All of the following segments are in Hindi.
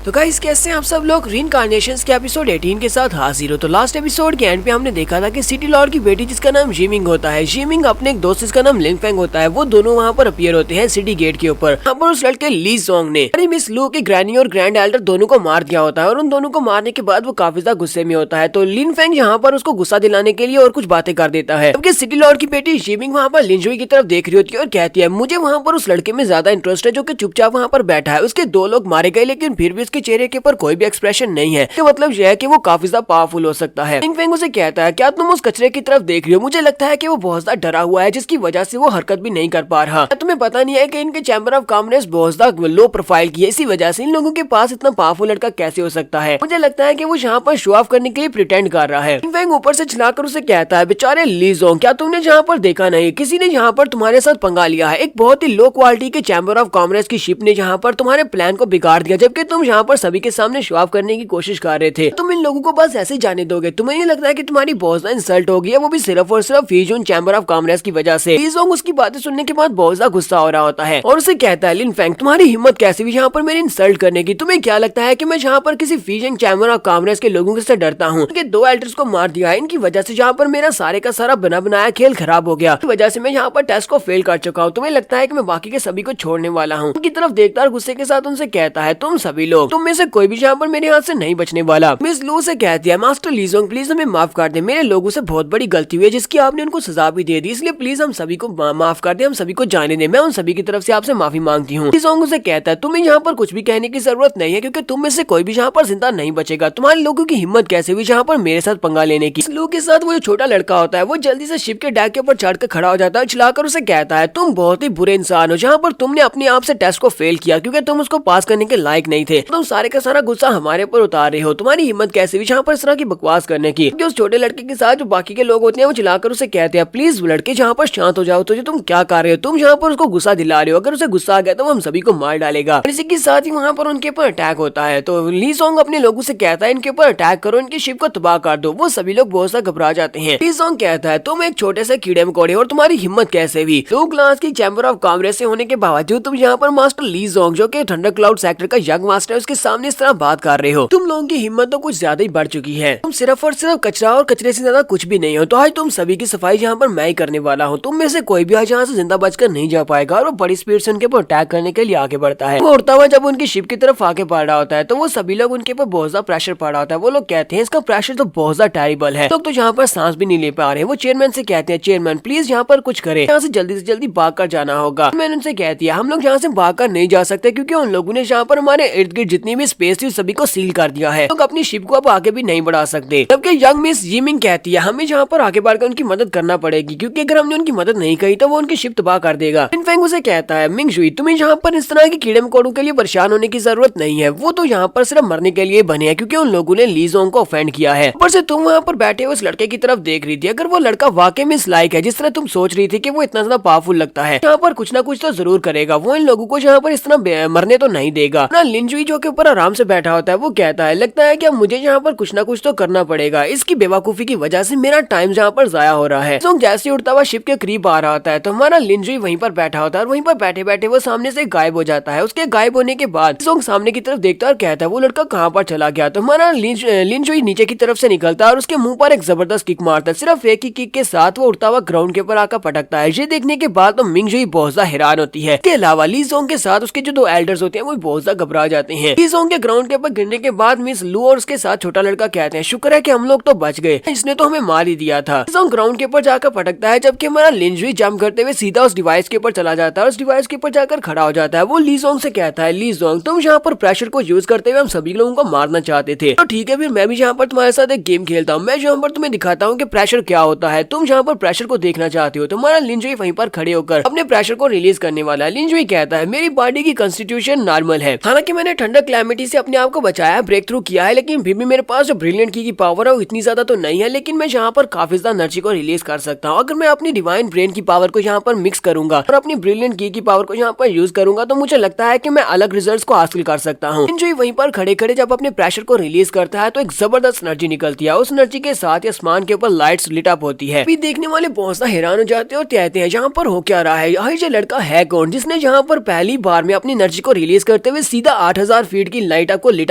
तो गाइस कैसे हैं आप सब लोग। रीइंकार्नेशंस के एपिसोड 18 के साथ हाजिर हो। तो लास्ट एपिसोड के एंड पे हमने देखा था कि सिटी लॉर्ड की बेटी जिसका नाम जीमिंग होता है, जीमिंग अपने एक दोस्त जिसका नाम लिनफेंग होता है, वो दोनों वहाँ पर अपीयर होते हैं सिटी गेट के ऊपर। यहाँ पर उस लड़के ली जोंग ने मिस लू की ग्रैनी और ग्रैंड एल्डर दोनों को मार दिया होता है और उन दोनों को मारने के बाद वो काफी ज्यादा गुस्से में होता है। तो लिनफेंग यहाँ पर उसको गुस्सा दिलाने के लिए और कुछ बातें कर देता है। जबकि सिटी लॉर्ड की बेटी जीमिंग वहाँ पर लिंजुई की तरफ देख रही होती है और कहती है मुझे वहाँ पर उस लड़के में ज्यादा इंटरेस्ट है जो कि चुपचाप वहाँ पर बैठा है। उसके 2 लोग मारे गए लेकिन फिर भी उसके चेहरे के ऊपर कोई भी एक्सप्रेशन नहीं है। तो मतलब यह है कि वो काफी ज्यादा पावरफुल हो सकता है। लिनफेंग उसे कहता है क्या तुम उस कचरे की तरफ देख रही हो? मुझे लगता है कि वो बहुत ज्यादा डरा हुआ है जिसकी वजह से वो हरकत भी नहीं कर पा रहा। तुम्हें पता नहीं है कि इनके चैम्बर ऑफ कॉमर्स बहुत ज्यादा लो प्रोफाइल की है, इसी वजह से इन लोगों के पास इतना पावरफुल लड़का कैसे हो सकता है? मुझे लगता है कि वो यहाँ पर शो ऑफ करने के लिए प्रिटेंड कर रहा है। लिनफेंग ऊपर से चिल्लाकर उसे कहता है बेचारे ली जोंग, क्या तुमने यहाँ पर देखा नहीं, किसी ने यहाँ पर तुम्हारे साथ पंगा लिया है। एक बहुत ही लो क्वालिटी के चैम्बर ऑफ कॉमर्स की शिप ने यहाँ पर तुम्हारे प्लान को बिगाड़ दिया, जबकि तुम यहाँ पर सभी के सामने शो ऑफ करने की कोशिश कर रहे थे। तुम इन लोगों को बस ऐसे जाने दोगे? तुम्हें नहीं लगता है कि तुम्हारी बहुत ज्यादा इंसल्ट हो गई है, वो भी सिर्फ और सिर्फ फीजून चैम्बर ऑफ कॉमर्स की वजह से? ली जोंग उसकी बातें सुनने के बाद बहुत ज्यादा गुस्सा हो रहा होता है और उसे कहता है लिनफेंग तुम्हारी हिम्मत कैसे हुई यहाँ पर मेरी इंसल्ट करने की? तुम्हें क्या लगता है कि मैं यहाँ पर किसी फीजन चैम्बर ऑफ कॉमर्स के लोगों से डरता हूँ? इनके 2 एल्डर्स को मार दिया है, इनकी वजह से यहाँ पर मेरा सारे का सारा बना बनाया खेल खराब हो गया। इस वजह से मैं यहाँ पर टेस्ट को फेल कर चुका हूँ। तुम्हें लगता है कि मैं बाकी के सभी को छोड़ने वाला हूँ? उनकी तरफ देखता और गुस्से के साथ उनसे कहता है तुम सभी लोग, तुम में से कोई भी यहाँ पर मेरे हाथ से नहीं बचने वाला। मिस लू से कहती है मास्टर ली जोंग प्लीज हमें माफ कर दे, मेरे लोगों से बहुत बड़ी गलती हुई है जिसकी आपने उनको सजा भी दे दी, इसलिए प्लीज हम सभी को माफ कर दे, हम सभी को जाने दे। मैं उन सभी की तरफ से आपसे माफी मांगती हूँ। ली जोंग उसे कहता है तुम्हें यहाँ पर कुछ भी कहने की जरूरत नहीं है क्योंकि तुम में से कोई भी यहाँ पर जिंदा नहीं बचेगा। तुम्हारे लोगों की हिम्मत कैसे हुई यहाँ पर मेरे साथ पंगा लेने की? लू के साथ वो जो छोटा लड़का होता है वो जल्दी से शिप के डेक के ऊपर चढ़कर खड़ा हो जाता है, चिल्लाकर उसे कहता है तुम बहुत ही बुरे इंसान हो, जहाँ पर तुमने अपने आप से टेस्ट को फेल किया क्योंकि तुम उसको पास करने के लायक नहीं थे। तुम सारे का सारा गुस्सा हमारे ऊपर उतार रहे हो, तुम्हारी हिम्मत कैसे हुई यहाँ पर इस तरह की बकवास करने की? उस छोटे लड़के के साथ जो बाकी के लोग होते हैं वो चिल्लाकर उसे कहते हैं प्लीज लड़के यहाँ पर शांत हो जाओ, तो तुम क्या कर रहे हो? तुम यहाँ पर उसको गुस्सा दिला रहे हो, अगर उसे गुस्सा आ गया तो वो हम सभी को मार डालेगा। इसी के साथ ही वहाँ पर उनके ऊपर अटैक होता है। तो ली जोंग अपने लोगों से कहता है इनके ऊपर अटैक करो, इनकी शिप को तबाह कर दो। वो सभी लोग बहुत सा घबरा जाते हैं। ली जोंग कहता है तुम एक छोटे से कीड़े मकोड़े और तुम्हारी हिम्मत कैसे हुई? 2 क्लास की चैम्बर ऑफ कॉमर्स से होने के बावजूद तुम यहाँ पर मास्टर ली जोंग जो कि थंडर क्लाउड सेक्टर का यंग मास्टर है उसके सामने इस तरह बात कर रहे हो। तुम लोगों की हिम्मत तो कुछ ज्यादा ही बढ़ चुकी है। तुम सिर्फ और सिर्फ कचरा और कचरे से ज्यादा कुछ भी नहीं हो। तो आज तुम सभी की सफाई यहाँ पर मैं ही करने वाला हूँ। तुम में से कोई भी आज यहाँ से जिंदा बचकर नहीं जा पाएगा। और वो बड़ी स्पीड से उनके ऊपर अटैक करने के लिए आगे बढ़ता है। वो उड़ता हुआ जब उनकी शिप की तरफ आगे बढ़ रहा होता है तो वो सभी लोग उनके ऊपर बहुत ज्यादा प्रेशर पड़ रहा होता है। वो लोग कहते हैं इसका प्रेशर तो बहुत ज्यादा टेरिबल है, लोग तो यहाँ पर सांस भी नहीं ले पा रहे। वो चेयरमैन से कहते हैं चेयरमैन प्लीज यहाँ पर कुछ करे, यहाँ से जल्दी भाग कर जाना होगा। मैंने उनसे कहती है हम लोग यहाँ से भाग कर नहीं जा सकते क्योंकि उन लोगों ने यहाँ पर हमारे इर्द गिर्द जितनी भी स्पेस थी सभी को सील कर दिया है। लोग अपनी शिप को अब आगे भी नहीं बढ़ा सकते। जबकि यंग मिस जीमिंग कहती है हमें यहाँ पर आगे बढ़कर उनकी मदद करना पड़ेगी क्योंकि अगर हमने उनकी मदद नहीं करी तो वो उनकी शिप तबाह कर देगा। लिनफेंग उसे कहता है मिंगजुई तुम्हें यहाँ पर इस तरह के कीड़े मकोड़ों के लिए परेशान होने की जरूरत नहीं है, वो तो यहाँ पर सिर्फ मरने के लिए बने हैं क्योंकि उन लोगों ने ली जोंग को ऑफेंड किया है। ऊपर से तुम वहाँ पर बैठे हुए उस लड़के की तरफ देख रही थी, अगर वो लड़का वाकई में इस लायक है जिस तरह तुम सोच रही थी कि वो इतना ज्यादा पावरफुल लगता है, यहाँ पर कुछ ना कुछ तो जरूर करेगा। वो इन लोगों को यहाँ पर इस तरह मरने तो नहीं देगा ना। लिंजुई जो के ऊपर आराम से बैठा होता है वो कहता है लगता है कि अब मुझे यहाँ पर कुछ ना कुछ तो करना पड़ेगा, इसकी बेवकूफी की वजह से मेरा टाइम यहाँ पर जाया हो रहा है। जोंग जैसे उड़ता हुआ शिप के करीब आ रहा होता है तो हमारा लिंजुई वहीं पर बैठा होता है और वहीं पर बैठे बैठे वो सामने से गायब हो जाता है। उसके गायब होने के बाद जोंग सामने की तरफ देखता है और कहता है वो लड़का कहाँ पर चला गया? तो हमारा लिंजुई नीचे की तरफ से निकलता है और उसके मुंह पर एक जबरदस्त किक मारता है। सिर्फ एक ही किक के साथ वो उड़ता हुआ ग्राउंड के ऊपर आकर पटकता है। ये देखने के बाद तो मिंगजुई बहुत ज्यादा हैरान होती है। इसके अलावा ली जोंग के साथ उसके जो 2 एल्डर्स होते हैं वो बहुत ज्यादा घबरा जाते हैं। ली जोंग के ग्राउंड के ऊपर गिरने के बाद मिस लू और उसके साथ छोटा लड़का कहते हैं शुक्र है कि हम लोग तो बच गए, इसने तो हमें मार ही दिया था। ली जोंग ग्राउंड के ऊपर जाकर पटकता है जबकि हमारा लिंजुई जंप करते हुए सीधा उस डिवाइस के ऊपर चला जाता है और उस डिवाइस के ऊपर जाकर खड़ा हो जाता है। वो ली जोंग से कहता है ली जोंग तुम यहाँ पर प्रेशर को यूज करते हुए हम सभी लोगों को मारना चाहते थे, तो ठीक है फिर मैं भी यहाँ पर तुम्हारे साथ एक गेम खेलता हूँ। मैं यहाँ पर तुम्हें दिखाता हूँ कि प्रेशर क्या होता है। तुम यहाँ पर प्रेशर को देखना चाहते हो। तुम्हारा लिंजुई वहीं पर खड़े होकर अपने प्रेशर को रिलीज करने वाला है। लिंजुई कहता है मेरी बॉडी की कंस्टिट्यूशन नॉर्मल है, हालांकि मैंने ठंडा क्लैमिटी से अपने आप को बचाया, ब्रेक थ्रू किया है, लेकिन फिर भी मेरे पास जो ब्रिलियंट की पावर है वो इतनी ज्यादा तो नहीं है, लेकिन मैं यहाँ पर काफी ज्यादा एनर्जी को रिलीज कर सकता हूँ। अगर मैं अपनी डिवाइन ब्रेन की पावर को यहाँ पर मिक्स करूंगा और अपनी ब्रिलियंट की पावर को यहाँ पर यूज करूंगा तो मुझे लगता है कि मैं अलग रिजल्ट्स को हासिल कर सकता हूँ। लिंजुई वहीं पर खड़े खड़े जब अपने प्रेशर को रिलीज करता है तो एक जबरदस्त एनर्जी निकलती है। उस एनर्जी के साथ आसमान के ऊपर लाइट्स लिट अप होती है। भी देखने वाले बहुत सा हैरान हो जाते हैं और कहते हैं यहाँ पर हो क्या रहा है, ये लड़का है कौन जिसने यहाँ पर पहली बार में अपनी एनर्जी को रिलीज करते हुए सीधा 8000 फीट की लाइट आपको लिट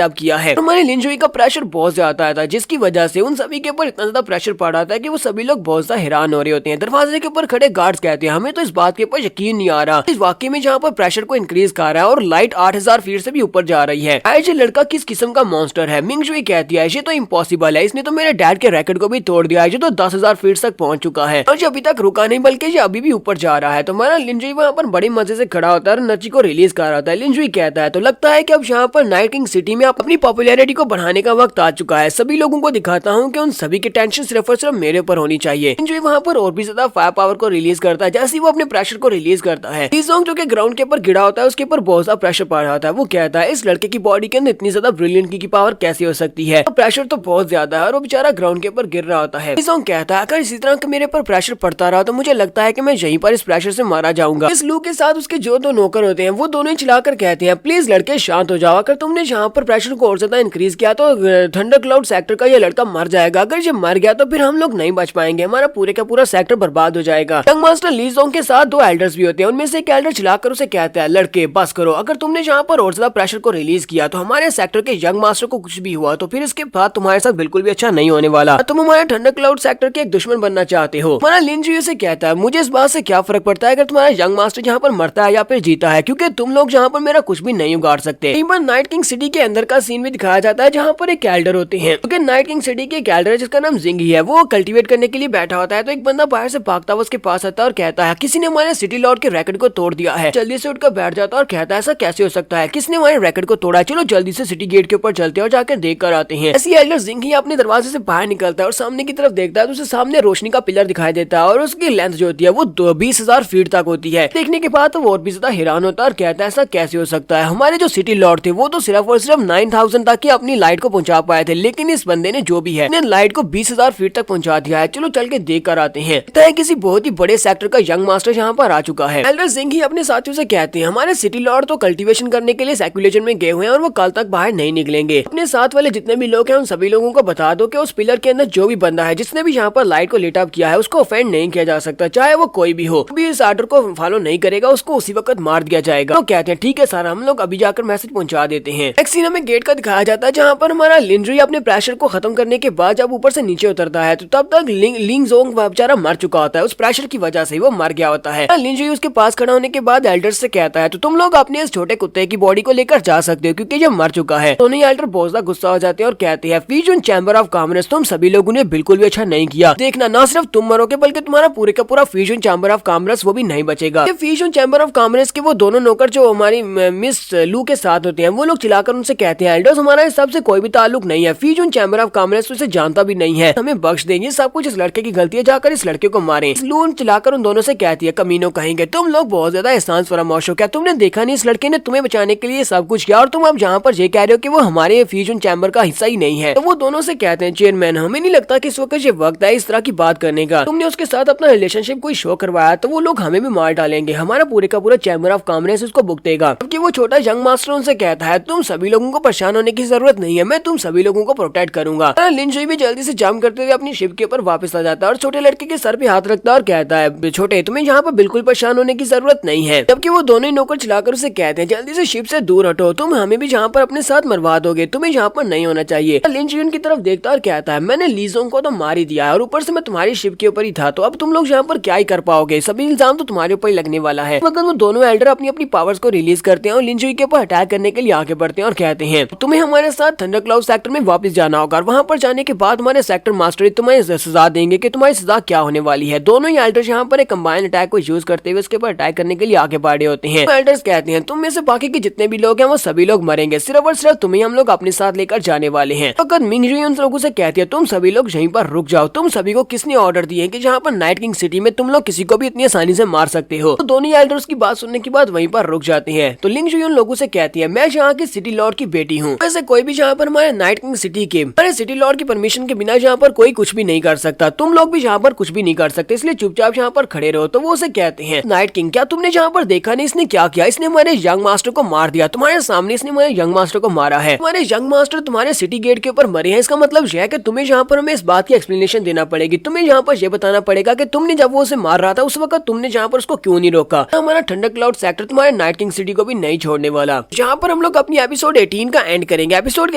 अप किया है। हमारे लिंजुई का प्रेशर बहुत ज्यादा था, जिसकी वजह से उन सभी के ऊपर इतना ज्यादा प्रेशर पड़ रहा था कि वो सभी लोग बहुत ज्यादा हैरान हो रहे होते हैं। दरवाजे के ऊपर खड़े गार्ड्स कहते हैं हमें तो इस बात के ऊपर यकीन नहीं आ रहा इस वाकई में जहाँ पर प्रेशर को इंक्रीज कर रहा है और लाइट 8000 फीट से भी ऊपर जा रही है। ये लड़का किस किस्म का मॉन्स्टर है। मिंगजुई कहती है ये तो इम्पॉसिबल है, इसने तो मेरे डैड के रैकेट को भी तोड़ दिया है जो तो 10,000 फीट तक पहुंच चुका है और ये अभी तक रुका नहीं बल्कि ये अभी भी ऊपर जा रहा है। तो हमारा लिंजुई वहाँ पर बड़ी मजे से खड़ा होता है और नची को रिलीज कर रहा है। लिंजुई कहता है तो लगता है कि अब यहाँ पर नाइट किंग सिटी में अपनी पॉपुलैरिटी को बढ़ाने का वक्त आ चुका है। सभी लोगों को दिखाता हूँ कि उन सभी की टेंशन सिर्फ और सिर्फ मेरे ऊपर होनी चाहिए। लिंजुई वहाँ पर और भी ज्यादा फायर पावर को रिलीज करता है। जैसे वो अपने प्रेशर को रिलीज करता है, लीजोंग जो कि ग्राउंड के ऊपर गिरा होता है उसके ऊपर बहुत ज्यादा प्रेशर पड़ रहा होता है। वो कहता है इस लड़के की बॉडी के अंदर इतनी ज्यादा ब्रिलियंट की पावर कैसे हो सकती है, तो प्रेशर तो बहुत ज्यादा है और वो बेचारा ग्राउंड के ऊपर गिर रहा होता है। लीजोंग कहता है अगर इसी तरह का मेरे पर प्रेशर पड़ता रहा तो मुझे लगता है कि मैं यहीं पर इस प्रेशर से मारा जाऊंगा। इस लू के साथ उसके जो दो नौकर होते हैं वो दोनों चिल्लाकर कहते हैं प्लीज लड़के शांत हो जाओ, अगर तुमने यहाँ पर प्रेशर को और ज्यादा इंक्रीज किया तो थंडर क्लाउड सेक्टर का ये लड़का मर जाएगा। अगर ये मर गया तो फिर हम लोग नहीं बच पाएंगे, हमारा पूरे का पूरा सेक्टर बर्बाद हो जाएगा। यंग मास्टर लीजोंग के साथ दो एल्डर्स भी होते हैं, उनमें से एक एल्डर चिल्लाकर उसे कहता है लड़के बस करो, अगर तुमने यहाँ पर और ज्यादा प्रेशर को रिलीज किया तो हमारे सेक्टर के यंग मास्टर को कुछ भी हुआ तो फिर इसके बाद तुम्हारे साथ बिल्कुल भी अच्छा नहीं होने वाला। तुम हमारे थंडर क्लाउड सेक्टर के एक दुश्मन बनना चाहते हो। हमारा लिंजुई से कहता है मुझे इस बात से क्या फर्क पड़ता है अगर तुम्हारा यंग मास्टर यहाँ पर मरता है या फिर जीता है, क्योंकि तुम लोग यहाँ पर मेरा कुछ भी नहीं उगाड़ सकते। एक बार नाइट किंग सिटी के अंदर का सीन भी दिखाया जाता है जहाँ पर एक एल्डर होते हैं, क्योंकि नाइट किंग सिटी के एक एल्डर है जिसका नाम जिंगी है, वो कल्टीवेट करने के लिए बैठा होता है। तो एक बंदा बाहर से भागता हुआ उसके पास आता है और कहता है किसी ने हमारे सिटी लॉर्ड के रैकेट को तोड़ दिया है। जल्दी से उठकर बैठ जाता है और कहता है ऐसा कैसे हो सकता है, किसने हमारे रैकेट को तोड़ा है, चलो जल्दी से सिटी गेट के ऊपर चलते हैं और जाकर देख कर आते हैं। ऐसी एल्डर जिंगी अपने दरवाजे से बाहर निकलता है और सामने की तरफ देखता है तो उसे सामने रोशनी का पिलर दिखाई देता है और उसकी लेंथ जो होती है वो 20,000 फीट तक होती है। देखने के बाद तो वो और भी ज्यादा हैरान होता है और कहता है ऐसा कैसे हो सकता है, हमारे जो सिटी लॉर्ड थे वो तो सिर्फ और सिर्फ 9,000 तक ही अपनी लाइट को पहुंचा पाए थे, लेकिन इस बंदे ने जो भी है लाइट को 20,000 फीट तक पहुंचा दिया है। चलो चल के देख कर आते हैं। किसी बहुत ही बड़े सेक्टर का यंग मास्टर यहाँ पर आ चुका है। एल्डर जिंगी अपने साथियों से कहते हैं हमारे सिटी लॉर्ड तो कल्टीवेशन करने के लिए सर्कुलेशन में गए हुए हैं और वो कल तक बाहर नहीं निकलेंगे। अपने साथ वाले जितने भी लोग हैं उन सभी लोगों को बता दो कि उस पिलर के अंदर जो भी बंदा है जिसने भी यहाँ पर लाइट को लिट अप किया है उसको ऑफेंड नहीं किया जा सकता, चाहे वो कोई भी हो। अभी इस आर्डर को फॉलो नहीं करेगा उसको उसी वक्त मार दिया जाएगा। तो कहते हैं ठीक है सर, हम लोग अभी जाकर मैसेज पहुंचा देते हैं। एक सीन में गेट का दिखाया जाता है जहाँ पर हमारा लिंजुई अपने प्रेशर को खत्म करने के बाद जब ऊपर से नीचे उतरता है तो तब तक लिंगजोंग बेचारा मर चुका होता है, उस प्रेशर की वजह से वो मर गया होता है। लिंजुई उसके पास खड़ा होने के बाद एल्डर से कहता है तो तुम लोग अपने इस छोटे कुत्ते की बॉडी को लेकर जा सकते हो क्योंकि ये मर चुका है। दोनों एल्डर बहुत ज्यादा गुस्सा हो जाते हैं और कहते हैं फ्यूजन चैम्बर ऑफ कॉमर्स तुम सभी लोगों ने बिल्कुल भी अच्छा नहीं किया, देखना ना सिर्फ तुम मरोगे बल्कि तुम्हारा पूरे का पूरा फ्यूजन चैम्बर ऑफ कॉमर्स वो भी नहीं बचेगा। फ्यूजन चैम्बर ऑफ कॉमर्स के वो दोनों नौकर जो हमारी मिस लू के साथ होते हैं वो लोग चिल्लाकर उनसे कहते हैं एल्डर्स हमारा इस सब से कोई भी ताल्लुक नहीं है, फ्यूजन चैम्बर ऑफ कॉमर्स उसे जानता भी नहीं है, हमें बख्श देंगे, सब कुछ इस लड़के की गलती है, जाकर इस लड़के को मारें। लू चिल्लाकर उन दोनों से कहती है कमीनों कहेंगे तुम लोग बहुत ज्यादा एहसान फरामोश हो, क्या तुमने देखा नहीं इस लड़के ने तुम्हें बचाने के लिए सब कुछ किया और तुम अब जहाँ पर ये कह रहे हो कि वो हमारे फ्यूजन चैम्बर का हिस्सा ही नहीं है। तो वो दोनों से कहते हैं चेयरमैन हमें नहीं लगता कि इस वक्त ये वक्त है इस तरह की बात करने का, तुमने उसके साथ अपना रिलेशनशिप कोई शो करवाया तो वो लोग हमें भी मार डालेंगे, हमारा पूरे का पूरा चैम्बर ऑफ कॉमर्स उसको भुगतेगा। जबकि वो छोटा यंग मास्टर उनसे कहता है तुम सभी लोगों को परेशान होने की जरूरत नहीं है, मैं तुम सभी लोगों को प्रोटेक्ट करूंगा। लिंजुई भी जल्दी से जंप करते हुए अपनी शिप के ऊपर वापस आ जाता है और छोटे लड़के के सर पे हाथ रखता है और कहता है छोटे तुम्हें यहाँ पर बिल्कुल परेशान होने की जरूरत नहीं है। जबकि वो दोनों ही नौकर चिल्लाकर उसे कहते हैं जल्दी से शिप से दूर हटो, तुम हमें भी यहाँ पर अपने साथ मरवा दोगे, तुम्हें यहाँ पर नहीं होना चाहिए। लिंजुई उनकी तरफ देखता और कहता है मैंने लीजोंग को तो मार ही दिया है और ऊपर से मैं तुम्हारी शिप के ऊपर ही था, तो अब तुम लोग यहाँ पर क्या ही कर पाओगे, सभी इल्जाम तो तुम्हारे ऊपर ही लगने वाला है। मगर वो दोनों एल्डर अपनी अपनी पावर्स को रिलीज करते हैं और लिंजुई के ऊपर अटैक करने के लिए आगे बढ़ते हैं और कहते हैं तुम्हें हमारे साथ थंडर क्लाउड सेक्टर में वापस जाना होगा और वहाँ पर जाने के बाद हमारे सेक्टर मास्टर तुम्हें सजा देंगे कि तुम्हारी सजा क्या होने वाली है। दोनों ही एल्डर्स यहाँ पर एक कंबाइंड अटैक को यूज करते हुए उसके ऊपर अटैक करने के लिए आगे बढ़े होते हैं। एल्डर्स कहते हैं तुम में से बाकी के जितने भी लोग हैं वो सभी लोग मरेंगे, सिर्फ और सिर्फ तुम्हें हम लोग अपने साथ लेकर जाने वाले हैं। फकत मिंगजुई उन लोगों से कहती है तुम सभी लोग यहीं पर रुक जाओ, तुम सभी को किसने ऑर्डर दिए कि जहाँ पर नाइट किंग सिटी में तुम लोग किसी को भी इतनी आसानी से मार सकते हो। तो दोनों एल्डर्स की बात सुनने के बाद वहीं पर रुक जाते हैं। तो लिंगजुई उन लोगों से कहती है मैं यहाँ की सिटी लॉर्ड की बेटी हूँ, वैसे कोई भी यहाँ पर हमारे नाइट किंग सिटी के हमारे सिटी लॉर्ड की परमिशन के बिना यहाँ पर कोई कुछ भी नहीं कर सकता, तुम लोग भी यहाँ पर कुछ भी नहीं कर सकते, इसलिए चुपचाप यहाँ पर खड़े रहो। तो वो उसे कहते हैं नाइट किंग क्या तुमने यहाँ पर देखा नहीं इसने क्या किया, इसने हमारे यंग मास्टर को मार दिया, तुम्हारे सामने इसने हमारे यंग मास्टर को मारा है, हमारे यंग मास्टर तुम्हारे सिटी गेट के ऊपर मरे हैं। इसका मतलब यह है कि तुम्हें यहाँ पर हमें इस बात की एक्सप्लेनेशन देना पड़ेगी, तुम्हें यहाँ पर यह बताना पड़ेगा कि तुमने जब वो उसे मार रहा था उस वक्त तुमने यहाँ पर उसको क्यों नहीं रोका। हमारा थंडर क्लाउड सेक्टर तुम्हारे नाइट किंग सिटी को भी नहीं छोड़ने वाला। यहाँ पर हम लोग अपनी एपिसोड 18 का एंड करेंगे। एपिसोड की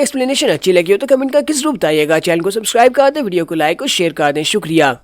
एक्सप्लेनेशन अच्छी लगी हो तो कमेंट करके जरूर बताइएगा। चैनल को सब्सक्राइब कर दें, वीडियो को लाइक और शेयर कर दें। शुक्रिया।